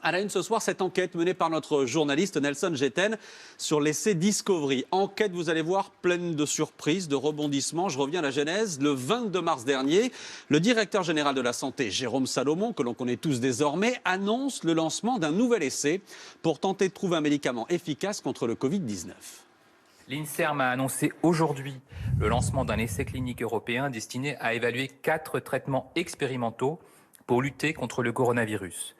À la une ce soir, cette enquête menée par notre journaliste Nelson Getten sur l'essai Discovery. Enquête, vous allez voir, pleine de surprises, de rebondissements. Je reviens à la genèse. Le 22 mars dernier, le directeur général de la Santé, Jérôme Salomon, que l'on connaît tous désormais, annonce le lancement d'un nouvel essai pour tenter de trouver un médicament efficace contre le Covid-19. L'INSERM a annoncé aujourd'hui le lancement d'un essai clinique européen destiné à évaluer 4 traitements expérimentaux pour lutter contre le coronavirus.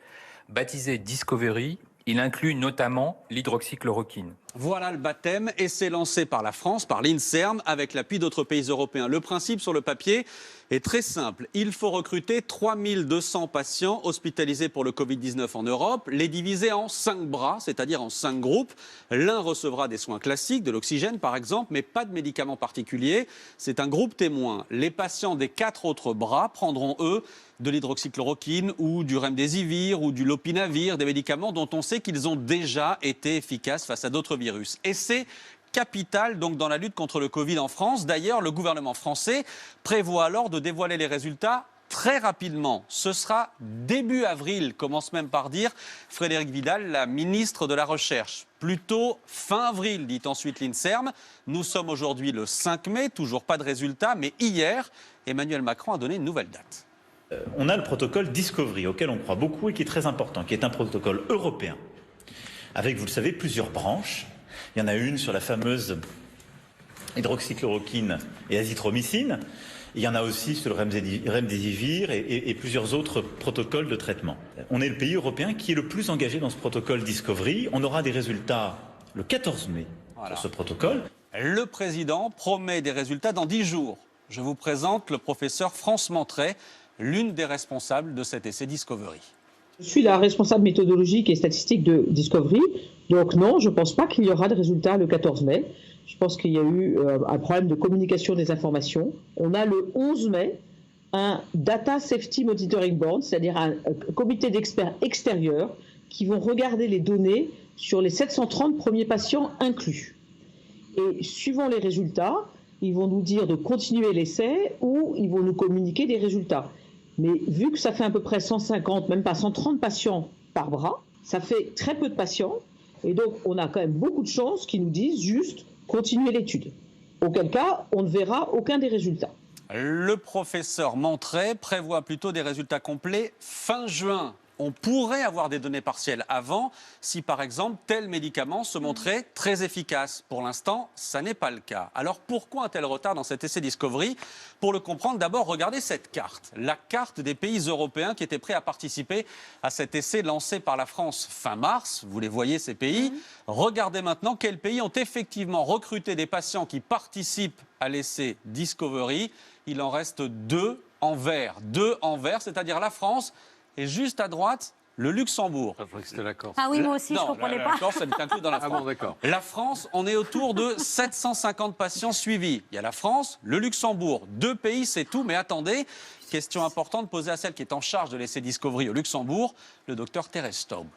Baptisé Discovery, il inclut notamment l'hydroxychloroquine. Voilà le baptême, essai lancé par la France, par l'INSERM, avec l'appui d'autres pays européens. Le principe sur le papier est très simple. Il faut recruter 3200 patients hospitalisés pour le Covid-19 en Europe, les diviser en 5 bras, c'est-à-dire en 5 groupes. L'un recevra des soins classiques, de l'oxygène par exemple, mais pas de médicaments particuliers. C'est un groupe témoin. Les patients des 4 autres bras prendront, eux, de l'hydroxychloroquine ou du remdesivir ou du lopinavir, des médicaments dont on sait qu'ils ont déjà été efficaces face à d'autres virus. Et c'est capital donc dans la lutte contre le Covid en France. D'ailleurs, le gouvernement français prévoit alors de dévoiler les résultats très rapidement. Ce sera début avril, commence même par dire Frédérique Vidal, la ministre de la Recherche. Plutôt fin avril, dit ensuite l'INSERM. Nous sommes aujourd'hui le 5 mai, toujours pas de résultats, mais hier, Emmanuel Macron a donné une nouvelle date. On a le protocole Discovery, auquel on croit beaucoup et qui est très important, qui est un protocole européen, avec, vous le savez, plusieurs branches. Il y en a une sur la fameuse hydroxychloroquine et azithromycine. Il y en a aussi sur le remdesivir et plusieurs autres protocoles de traitement. On est le pays européen qui est le plus engagé dans ce protocole Discovery. On aura des résultats le 14 mai sur ce protocole. Le président promet des résultats dans 10 jours. Je vous présente le professeur France Mentret, l'une des responsables de cet essai Discovery. Je suis la responsable méthodologique et statistique de Discovery, donc non, je ne pense pas qu'il y aura de résultats le 14 mai. Je pense qu'il y a eu un problème de communication des informations. On a le 11 mai un Data Safety Monitoring Board, c'est-à-dire un comité d'experts extérieurs qui vont regarder les données sur les 730 premiers patients inclus. Et suivant les résultats, ils vont nous dire de continuer l'essai ou ils vont nous communiquer des résultats. Mais vu que ça fait à peu près 150, même pas 130 patients par bras, ça fait très peu de patients. Et donc, on a quand même beaucoup de chances qu'ils nous disent juste continuer l'étude. Auquel cas, on ne verra aucun des résultats. Le professeur Mentret prévoit plutôt des résultats complets fin juin. On pourrait avoir des données partielles avant si, par exemple, tel médicament se montrait très efficace. Pour l'instant, ça n'est pas le cas. Alors, pourquoi un tel retard dans cet essai Discovery? Pour le comprendre, d'abord, regardez cette carte. La carte des pays européens qui étaient prêts à participer à cet essai lancé par la France fin mars. Vous les voyez, ces pays. Regardez maintenant quels pays ont effectivement recruté des patients qui participent à l'essai Discovery. Il en reste 2 en vert. 2 en vert, c'est-à-dire la France. Et juste à droite, le Luxembourg. Ah oui, moi aussi, je ne comprenais pas. La Corse, elle est incluse dans la France. Ah bon, d'accord. La France, on est autour de 750 patients suivis. Il y a la France, le Luxembourg. 2 pays, c'est tout. Mais attendez, question importante posée à celle qui est en charge de l'essai Discovery au Luxembourg, le docteur Thérèse Staub.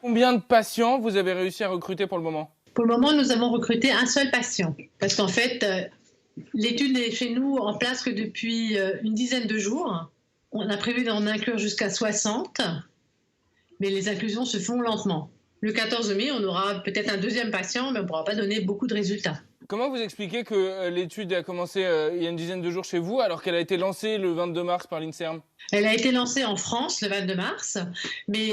Combien de patients vous avez réussi à recruter pour le moment? Pour le moment, nous avons recruté un seul patient. Parce qu'en fait, l'étude est chez nous en place que depuis une dizaine de jours. On a prévu d'en inclure jusqu'à 60, mais les inclusions se font lentement. Le 14 mai, on aura peut-être un deuxième patient, mais on ne pourra pas donner beaucoup de résultats. Comment vous expliquez que l'étude a commencé il y a une dizaine de jours chez vous, alors qu'elle a été lancée le 22 mars par l'INSERM? Elle a été lancée en France le 22 mars, mais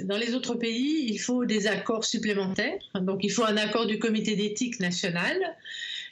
dans les autres pays, il faut des accords supplémentaires. Donc il faut un accord du comité d'éthique national.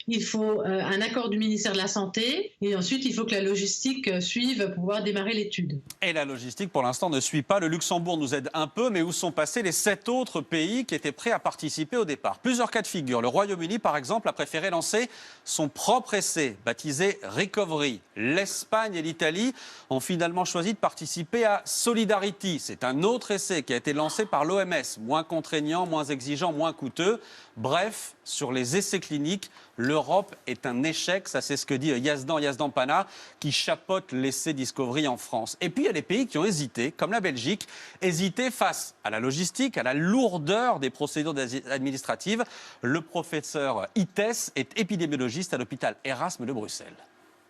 Il faut un accord du ministère de la Santé et ensuite il faut que la logistique suive pour pouvoir démarrer l'étude. Et la logistique pour l'instant ne suit pas. Le Luxembourg nous aide un peu, mais où sont passés les 7 autres pays qui étaient prêts à participer au départ? Plusieurs cas de figure. Le Royaume-Uni, par exemple, a préféré lancer son propre essai, baptisé Recovery. L'Espagne et l'Italie ont finalement choisi de participer à Solidarity. C'est un autre essai qui a été lancé par l'OMS, moins contraignant, moins exigeant, moins coûteux. Bref, sur les essais cliniques, l'Europe est un échec. Ça, c'est ce que dit Yazdan Pana, qui chapeaute l'essai Discovery en France. Et puis, il y a des pays qui ont hésité, comme la Belgique, hésité face à la logistique, à la lourdeur des procédures administratives. Le professeur Ites est épidémiologiste à l'hôpital Erasme de Bruxelles.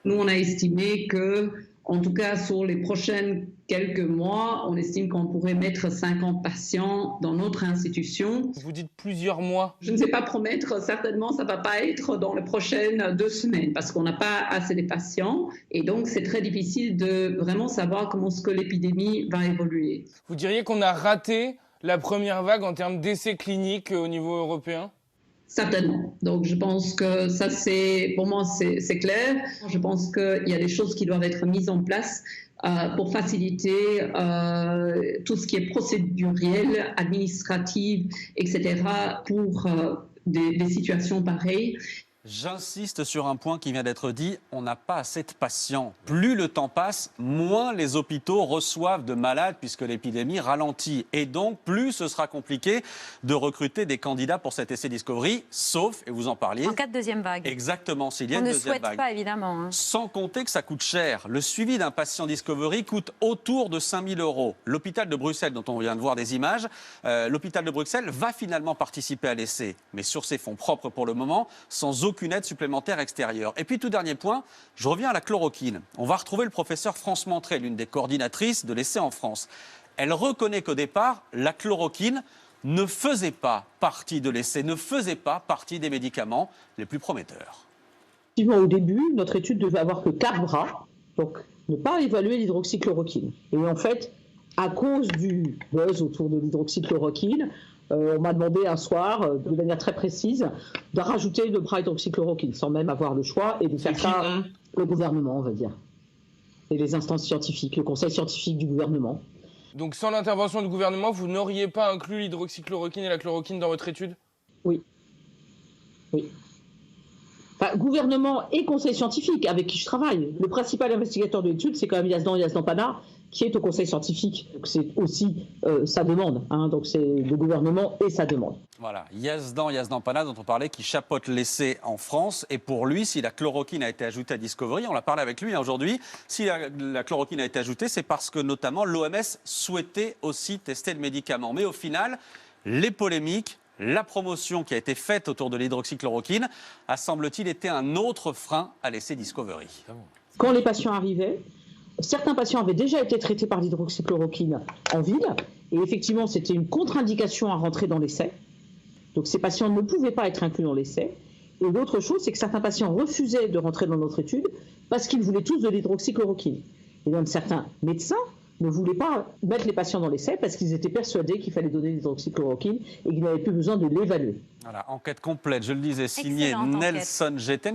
Nous, on a estimé que, en tout cas sur les prochaines quelques mois, on estime qu'on pourrait mettre 50 patients dans notre institution. Vous dites plusieurs mois. Je ne sais pas promettre, certainement ça ne va pas être dans les prochaines 2 semaines parce qu'on n'a pas assez de patients et donc c'est très difficile de vraiment savoir comment ce que l'épidémie va évoluer. Vous diriez qu'on a raté la première vague en termes d'essais cliniques au niveau européen ? Certainement. Donc je pense que ça pour moi c'est clair. Je pense qu'il y a des choses qui doivent être mises en place pour faciliter tout ce qui est procéduriel, administratif, etc. pour des situations pareilles. J'insiste sur un point qui vient d'être dit, on n'a pas assez de patients. Plus le temps passe, moins les hôpitaux reçoivent de malades puisque l'épidémie ralentit. Et donc, plus ce sera compliqué de recruter des candidats pour cet essai Discovery, sauf, et vous en parliez... En cas de deuxième vague. Exactement, s'il y a une deuxième vague. On ne souhaite pas, évidemment. Hein. Sans compter que ça coûte cher. Le suivi d'un patient Discovery coûte autour de 5 000 €. L'hôpital de Bruxelles, dont on vient de voir des images, l'hôpital de Bruxelles va finalement participer à l'essai, mais sur ses fonds propres pour le moment, sans aucune aide supplémentaire extérieure. Et puis tout dernier point, je reviens à la chloroquine. On va retrouver le professeur France Montré, l'une des coordinatrices de l'essai en France. Elle reconnaît qu'au départ, la chloroquine ne faisait pas partie de l'essai, ne faisait pas partie des médicaments les plus prometteurs. Au début, notre étude devait avoir que 4 bras, donc ne pas évaluer l'hydroxychloroquine. Et en fait, à cause du buzz autour de l'hydroxychloroquine, on m'a demandé un soir, de manière très précise, de rajouter le bras hydroxychloroquine, sans même avoir le choix, et de faire ça le gouvernement, on va dire. Et les instances scientifiques, le conseil scientifique du gouvernement. Donc sans l'intervention du gouvernement, vous n'auriez pas inclus l'hydroxychloroquine et la chloroquine dans votre étude ? Oui. Oui. Enfin, gouvernement et conseil scientifique avec qui je travaille. Le principal investigateur de l'étude, c'est quand même Yazdan Pana, qui est au conseil scientifique. Donc c'est aussi sa demande. Hein, donc c'est le gouvernement et sa demande. Voilà, Yazdan Pana, dont on parlait, qui chapeaute l'essai en France. Et pour lui, si la chloroquine a été ajoutée à Discovery, on l'a parlé avec lui aujourd'hui, si la chloroquine a été ajoutée, c'est parce que notamment l'OMS souhaitait aussi tester le médicament. Mais au final, les polémiques, la promotion qui a été faite autour de l'hydroxychloroquine a, semble-t-il, été un autre frein à l'essai Discovery. Quand les patients arrivaient, certains patients avaient déjà été traités par l'hydroxychloroquine en ville. Et effectivement, c'était une contre-indication à rentrer dans l'essai. Donc ces patients ne pouvaient pas être inclus dans l'essai. Et l'autre chose, c'est que certains patients refusaient de rentrer dans notre étude parce qu'ils voulaient tous de l'hydroxychloroquine. Et même certains médecins ne voulaient pas mettre les patients dans l'essai parce qu'ils étaient persuadés qu'il fallait donner l'hydroxychloroquine et qu'ils n'avaient plus besoin de l'évaluer. Voilà, enquête complète, je le disais, signée Nelson Géten.